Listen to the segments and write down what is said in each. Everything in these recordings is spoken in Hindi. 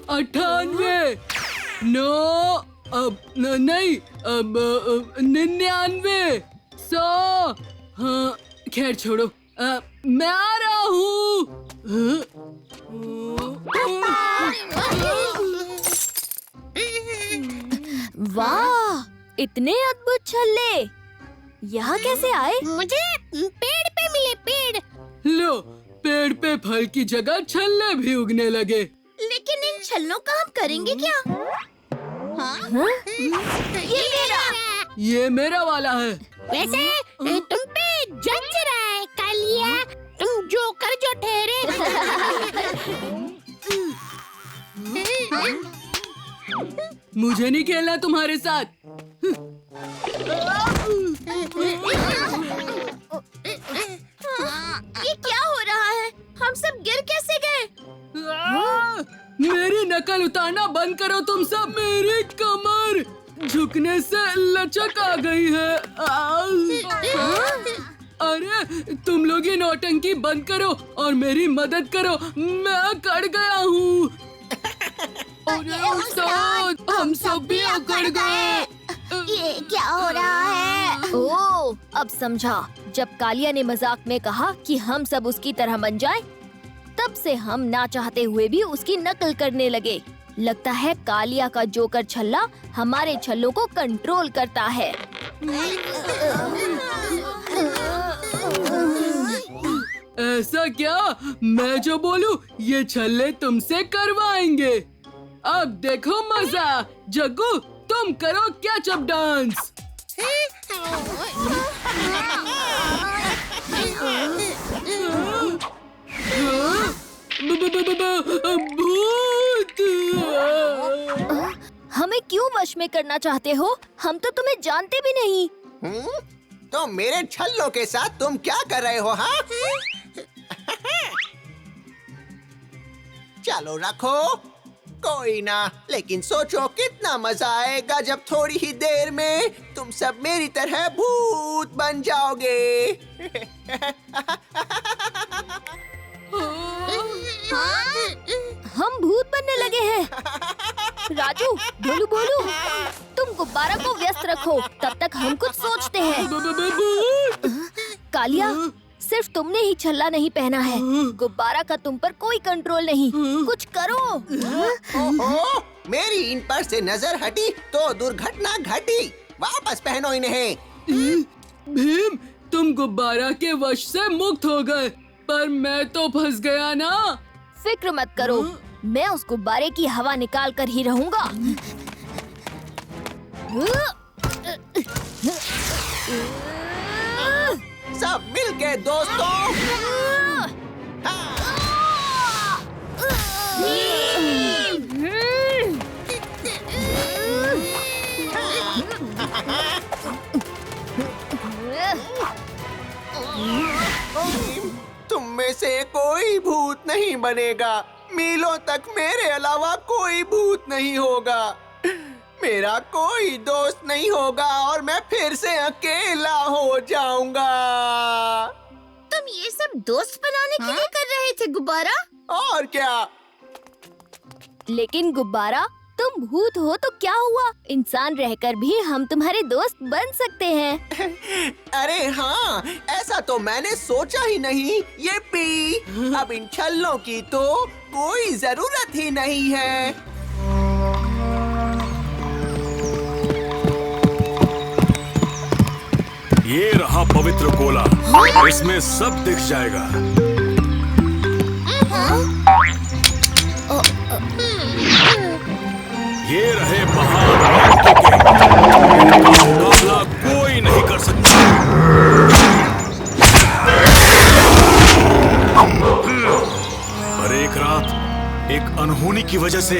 98, 9, नहीं, 99, 100। हाँ, खैर छोड़ो, मैं आ रहा हूँ। वाह, इतने अद्भुत छल्ले यहाँ कैसे आए? मुझे पेड़ पे मिले, पेड़। लो, पेड़ पे फल की जगह छल्ले भी उगने लगे। लेकिन इन छल्लों का हम करेंगे क्या? हाँ? ये मेरा वाला है। वैसे तुम पे जच रहा है कालिया, तुम जोकर जो ठहरे। मुझे नहीं खेलना तुम्हारे साथ। ये क्या हो रहा है? हम सब गिर कैसे गए? मेरी नकल उतारना बंद करो तुम सब। मेरी कमर झुकने से लचक आ गई है। अरे तुम लोग ये नौटंकी बंद करो और मेरी मदद करो, मैं अकड़ गया हूँ। अरे उस्ताद, हम सब भी अकड़ गए। ये क्या हो रहा है? ओह, अब समझा। जब कालिया ने मजाक में कहा कि हम सब उसकी तरह बन जाएं, तब से हम ना चाहते हुए भी उसकी नकल करने लगे। लगता है कालिया का जोकर छल्ला हमारे छल्लों को कंट्रोल करता है। ऐसा क्या? मैं जो बोलूं ये छल्ले तुमसे करवाएंगे। अब देखो मजा। जग्गू, तुम करो कैचअप डांस। भूत! हमें क्यों वश में करना चाहते हो? हम तो तुम्हें जानते भी नहीं। तो मेरे छल्लों के साथ तुम क्या कर रहे हो? हाँ? चलो रखो, कोई ना। लेकिन सोचो कितना मजा आएगा जब थोड़ी ही देर में तुम सब मेरी तरह भूत बन जाओगे। हम भूत बनने लगे हैं। राजू, भोलू भोलू, तुम गुब्बारा को व्यस्त रखो, तब तक हम कुछ सोचते हैं। कालिया, सिर्फ तुमने ही छल्ला नहीं पहना है। गुब्बारा का तुम पर कोई कंट्रोल नहीं। कुछ करो। ओहो, मेरी इन पर से नजर हटी तो दुर्घटना घटी। वापस पहनो इन्हें। भीम, तुम गुब्बारा के वश से मुक्त हो गए, पर मैं तो फंस गया ना। फिक्र मत करो, मैं उस गुब्बारे की हवा निकाल कर ही रहूंगा। सब मिलके दोस्तों। तुम में से कोई भूत नहीं बनेगा। मीलों तक मेरे अलावा कोई भूत नहीं होगा। मेरा कोई दोस्त नहीं होगा और मैं फिर से अकेला हो जाऊंगा। तुम ये सब दोस्त बनाने के लिए कर रहे थे गुब्बारा? और क्या? लेकिन गुब्बारा, तुम भूत हो तो क्या हुआ? इंसान रहकर भी हम तुम्हारे दोस्त बन सकते हैं। अरे हाँ, ऐसा तो मैंने सोचा ही नहीं। ये पी, अब इन छल्लों की तो कोई जरूरत ही नहीं है। ये रहा पवित्र गोला, इसमें सब दिख जाएगा। ये रहे महान मुकाबला कोई नहीं कर सकता। पर एक रात एक अनहोनी की वजह से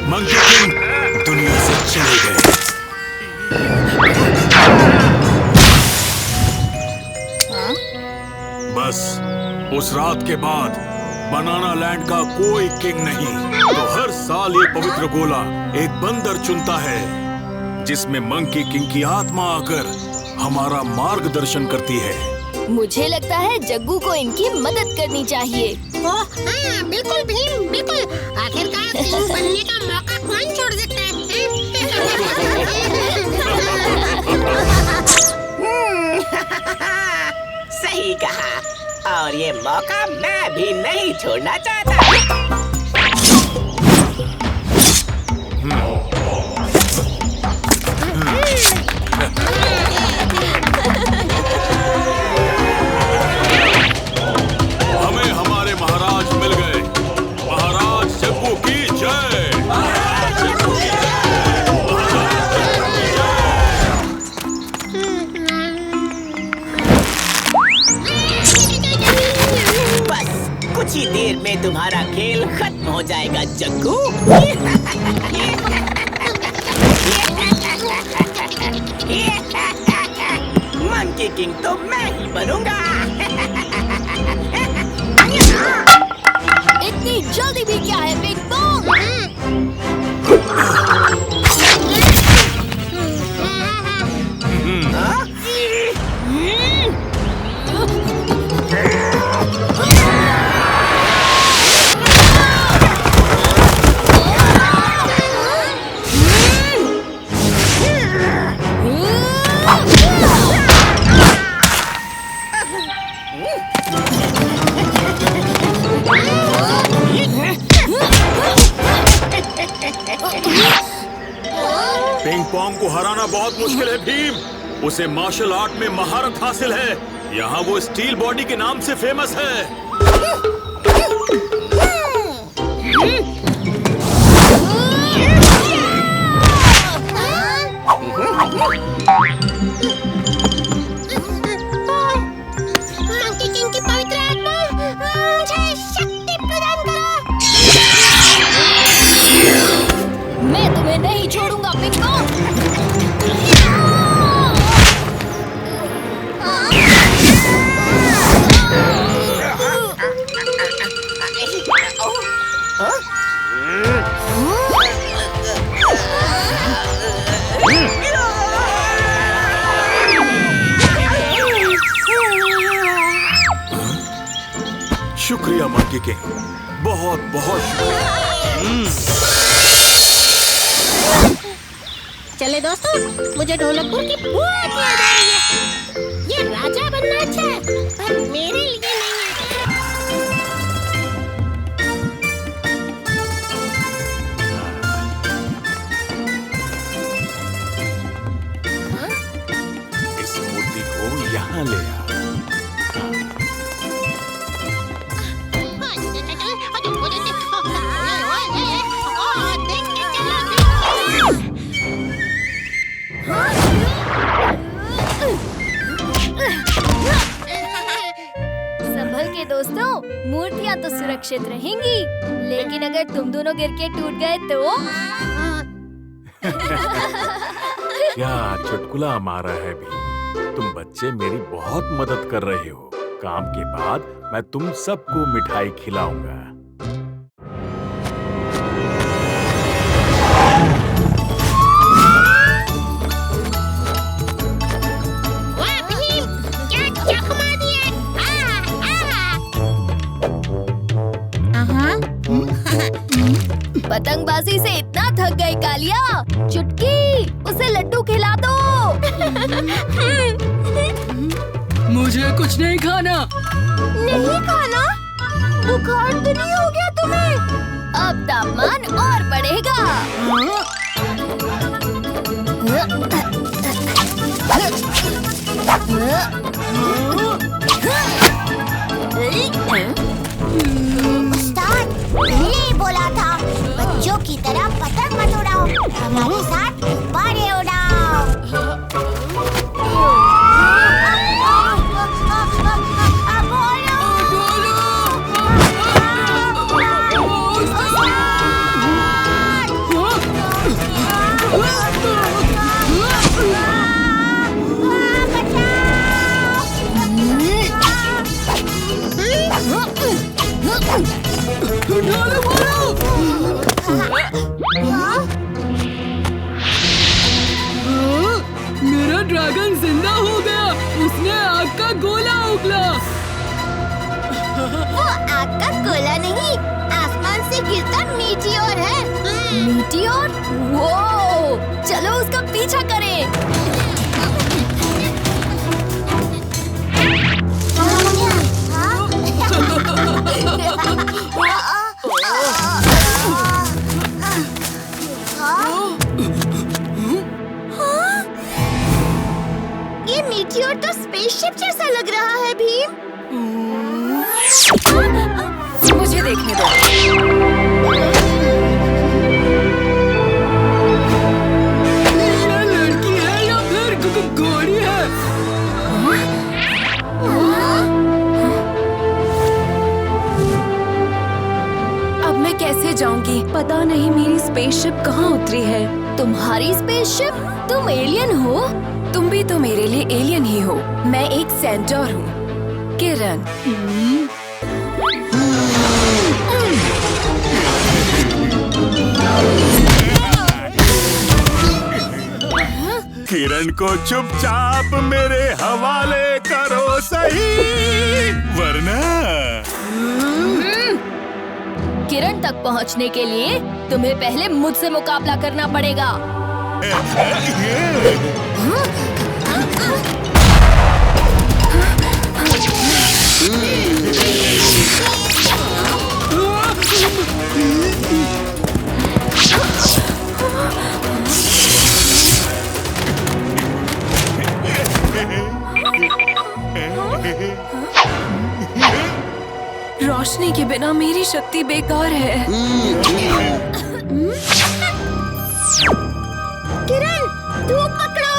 मंकी किंग दुनिया से चले गए। बस उस रात के बाद बनाना लैंड का कोई किंग नहीं। तो हर साल ये पवित्र गोला एक बंदर चुनता है, जिसमें मंकी किंग की आत्मा आकर हमारा मार्गदर्शन करती है। मुझे लगता है जग्गू को इनकी मदद करनी चाहिए। ओह हाँ, बिल्कुल भीम, बिल्कुल। आखिरकार किंग बनने का मौका कौन छोड़ सकता है? सही कहा, और ये मौका मैं भी नहीं छोड़ना चाहता। हमें हमारे महाराज मिल गए। महाराज जग्गू की जय। बस कुछ ही देर में तुम्हारा खेल खत्म हो जाएगा जग्गू। मंकी किंग तो मैं ही बनूंगा। इतनी जल्दी भी क्या है बिग बॉन्ग? पिंग पोंग को हराना बहुत मुश्किल है भीम। उसे मार्शल आर्ट में महारत हासिल है। यहाँ वो स्टील बॉडी के नाम से फेमस है। मंकी किंग की पवित्र आत्मा, मुझे शक्ति प्रदान करो। मैं तुम्हें नहीं छोड़ूंगा बिग बॉन्ग। शुक्रिया मंकी किंग, बहुत बहुत शुक्रिया। चले दोस्तों, मुझे ढोलकपुर की बहुत याद आ रही है। ये राजा बनना अच्छा है, पर मेरे लिए नहीं है। इस मूर्ति को यहाँ ले आ। संभल के दोस्तों, मूर्तियाँ तो सुरक्षित रहेंगी, लेकिन अगर तुम दोनों गिर के टूट गए तो? क्या चुटकुला मारा है भी। तुम बच्चे मेरी बहुत मदद कर रहे हो। काम के बाद मैं तुम सबको मिठाई खिलाऊंगा। वाह भीम, क्या चकमा दिया। पतंगबाजी से इतना थक गई कालिया, चुटकी उसे लड्डू खिला दो। मुझे कुछ नहीं खाना। नहीं खाना? बुखार तो नहीं हो गया तुम्हें? अब तापमान और बढ़ेगा। उस्ताद, पहले ही बोला था, बच्चों की तरह पतंग मत उड़ाओ, हमारे साथ गुब्बारे उड़ाओ। मेरा ड्रैगन जिंदा हो गया। उसने आग का गोला मोकला। वो आग का गोला नहीं, आसमान से गिरता मीटियोर है। मीटियोर? वो चलो उसका पीछा करें। ये मीटियोर तो स्पेसशिप जैसा लग रहा है भीम। मुझे देखने दो। ये लड़की है या फिर घोड़ी है? अब मैं कैसे जाऊंगी? पता नहीं मेरी स्पेसशिप कहाँ उतरी है। तुम्हारी स्पेसशिप? तुम एलियन हो? तुम भी तो मेरे लिए एलियन ही हो। मैं एक सेंटोर हूँ, किरण। किरण को चुपचाप मेरे हवाले करो सही, वरना किरण तक पहुंचने के लिए तुम्हें पहले मुझसे मुकाबला करना पड़ेगा। रोशनी के बिना मेरी शक्ति बेकार है। किरण, धूप पकड़ो।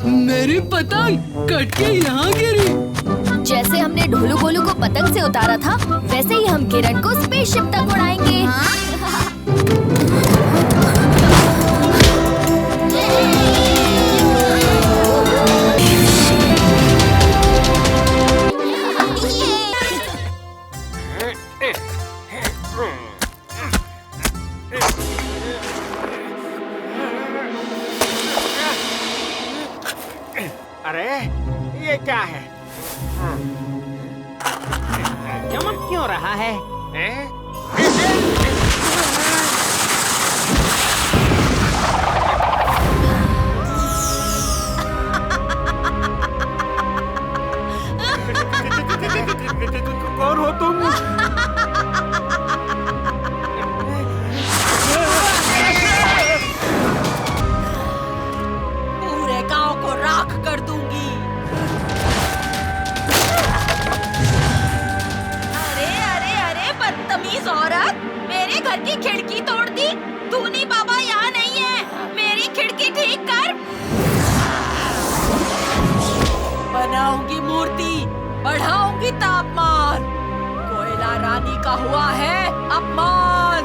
मेरी पतंग कट के यहाँ गिरी। जैसे हमने ढोलू गोलू को पतंग से उतारा था, वैसे ही हम किरण को स्पेसशिप तक उड़ाएंगे। अरे ये क्या है? चमक क्यों रहा है? कौन हो तुम? पूरे गांव को राख कर दूंगी। अरे अरे अरे बदतमीज औरत, मेरे घर की खिड़की तोड़ दी। धूनी बाबा यहाँ नहीं है, मेरी खिड़की ठीक कर। बनाऊंगी मूर्ति, बढ़ाऊंगी तापमान। कोयला रानी का हुआ है अपमान।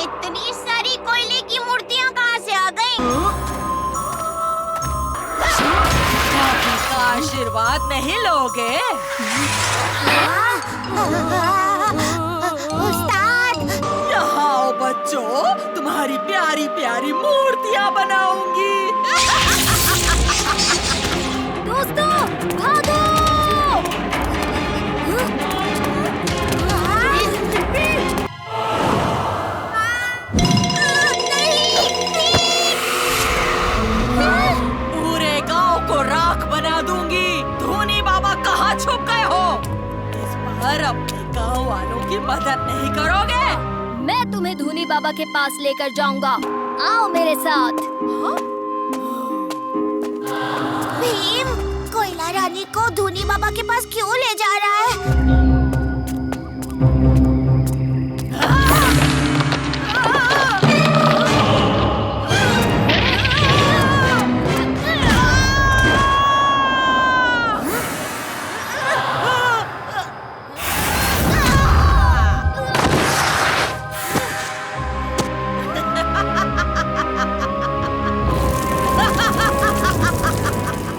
इतनी सारी कोयले की मूर्तियाँ कहाँ से आ गई? दादी का आशीर्वाद नहीं लोगे? यहाँ आओ बच्चों, तुम्हारी प्यारी प्यारी मूर्तियाँ बनाऊंगी। दोस्तों, भागो! पूरे गांव को राख बना दूंगी। धूनी बाबा कहाँ छुप गए हो? इस बार अपने गांव वालों की मदद नहीं करोगे? मैं तुम्हें धूनी बाबा के पास लेकर जाऊंगा। आओ मेरे साथ। भीम, कोयला रानी को धूनी बाबा के पास क्यों ले जा रहा है?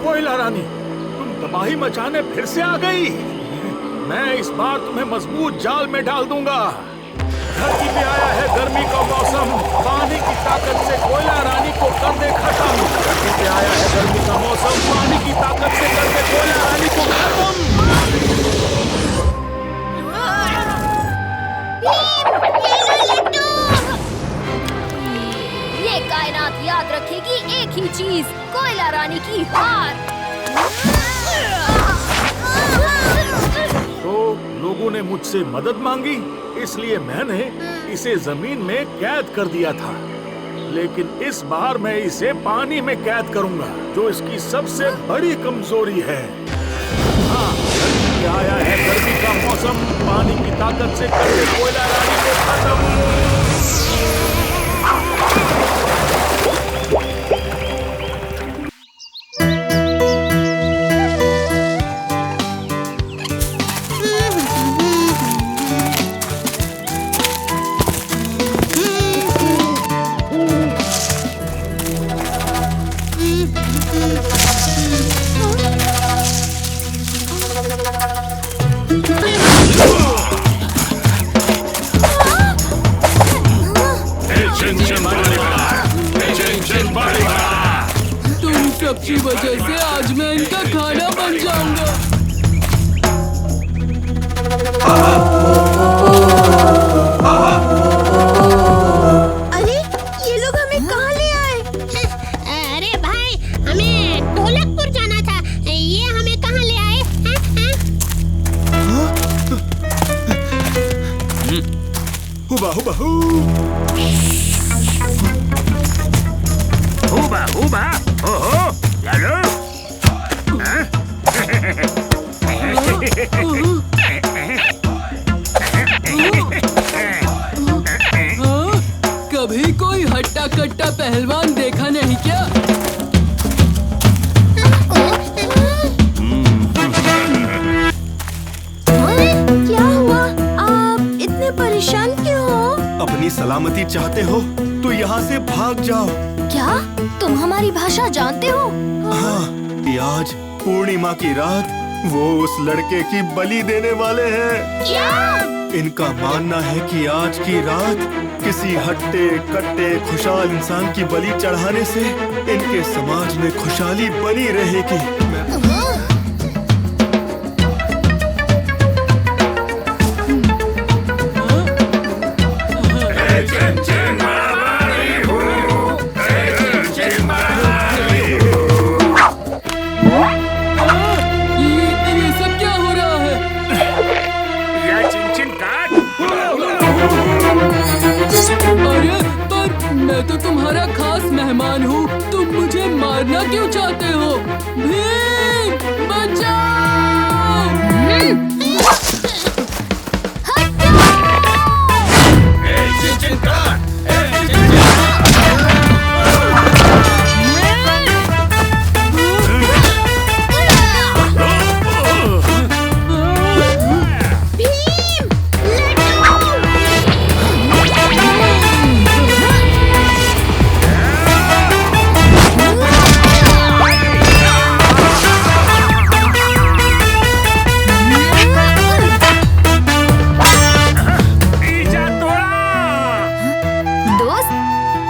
कोयला रानी, तुम तबाही मचाने फिर से आ गई। मैं इस बार तुम्हें मजबूत जाल में डाल दूंगा। धरती पे आया है गर्मी का मौसम, पानी की ताकत से कोयला रानी को कर दे खत्म। धरती पे आया है गर्मी का मौसम, पानी की ताकत से कर दे कोयला रानी को खत्म। ये कायनात याद रखेगी एक ही चीज, कोयला रानी की हार। तो लोगों ने मुझसे मदद मांगी, इसलिए मैंने इसे जमीन में कैद कर दिया था। लेकिन इस बार मैं इसे पानी में कैद करूंगा, जो इसकी सबसे बड़ी कमजोरी है। हाँ, आया है गर्मी का मौसम, पानी की ताकत से कर दे कोयला रानी को खत्म। तुम सबकी वजह से आज मैं इनका खाना बन जाऊंगा। अरे ये लोग हमें कहाँ ले आए? अरे भाई, हमें ढोलकपुर जाना था, ये हमें कहाँ ले आए? हुबा हुबा हू। हुबा हुबा, ओहो, यारो। हाँ? कभी कोई हट्टा कट्टा पहलवान देखा नहीं क्या? क्या हुआ? आप इतने परेशान क्यों हो? अपनी सलामती चाहते हो तो यहाँ से भाग जाओ। क्या तुम हमारी भाषा जानते हो? हाँ, ये आज पूर्णिमा की रात वो उस लड़के की बलि देने वाले हैं। क्या? इनका मानना है कि आज की रात किसी हट्टे कट्टे खुशहाल इंसान की बलि चढ़ाने से इनके समाज में खुशहाली बनी रहेगी। ये सब क्या हो रहा है? अरे पर मैं तो तुम्हारा खास मेहमान हूँ, तुम मुझे मारना क्यों चाहते हो? भीम, बचाओ!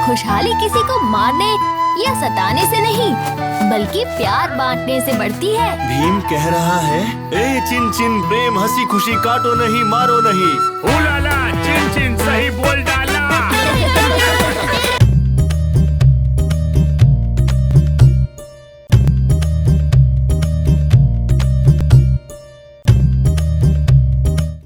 खुशहाली किसी को मारने या सताने से नहीं, बल्कि प्यार बांटने से बढ़ती है। भीम कह रहा है, ए चिन चिन प्रेम हंसी खुशी काटो नहीं मारो नहीं। उलाला चिन चिन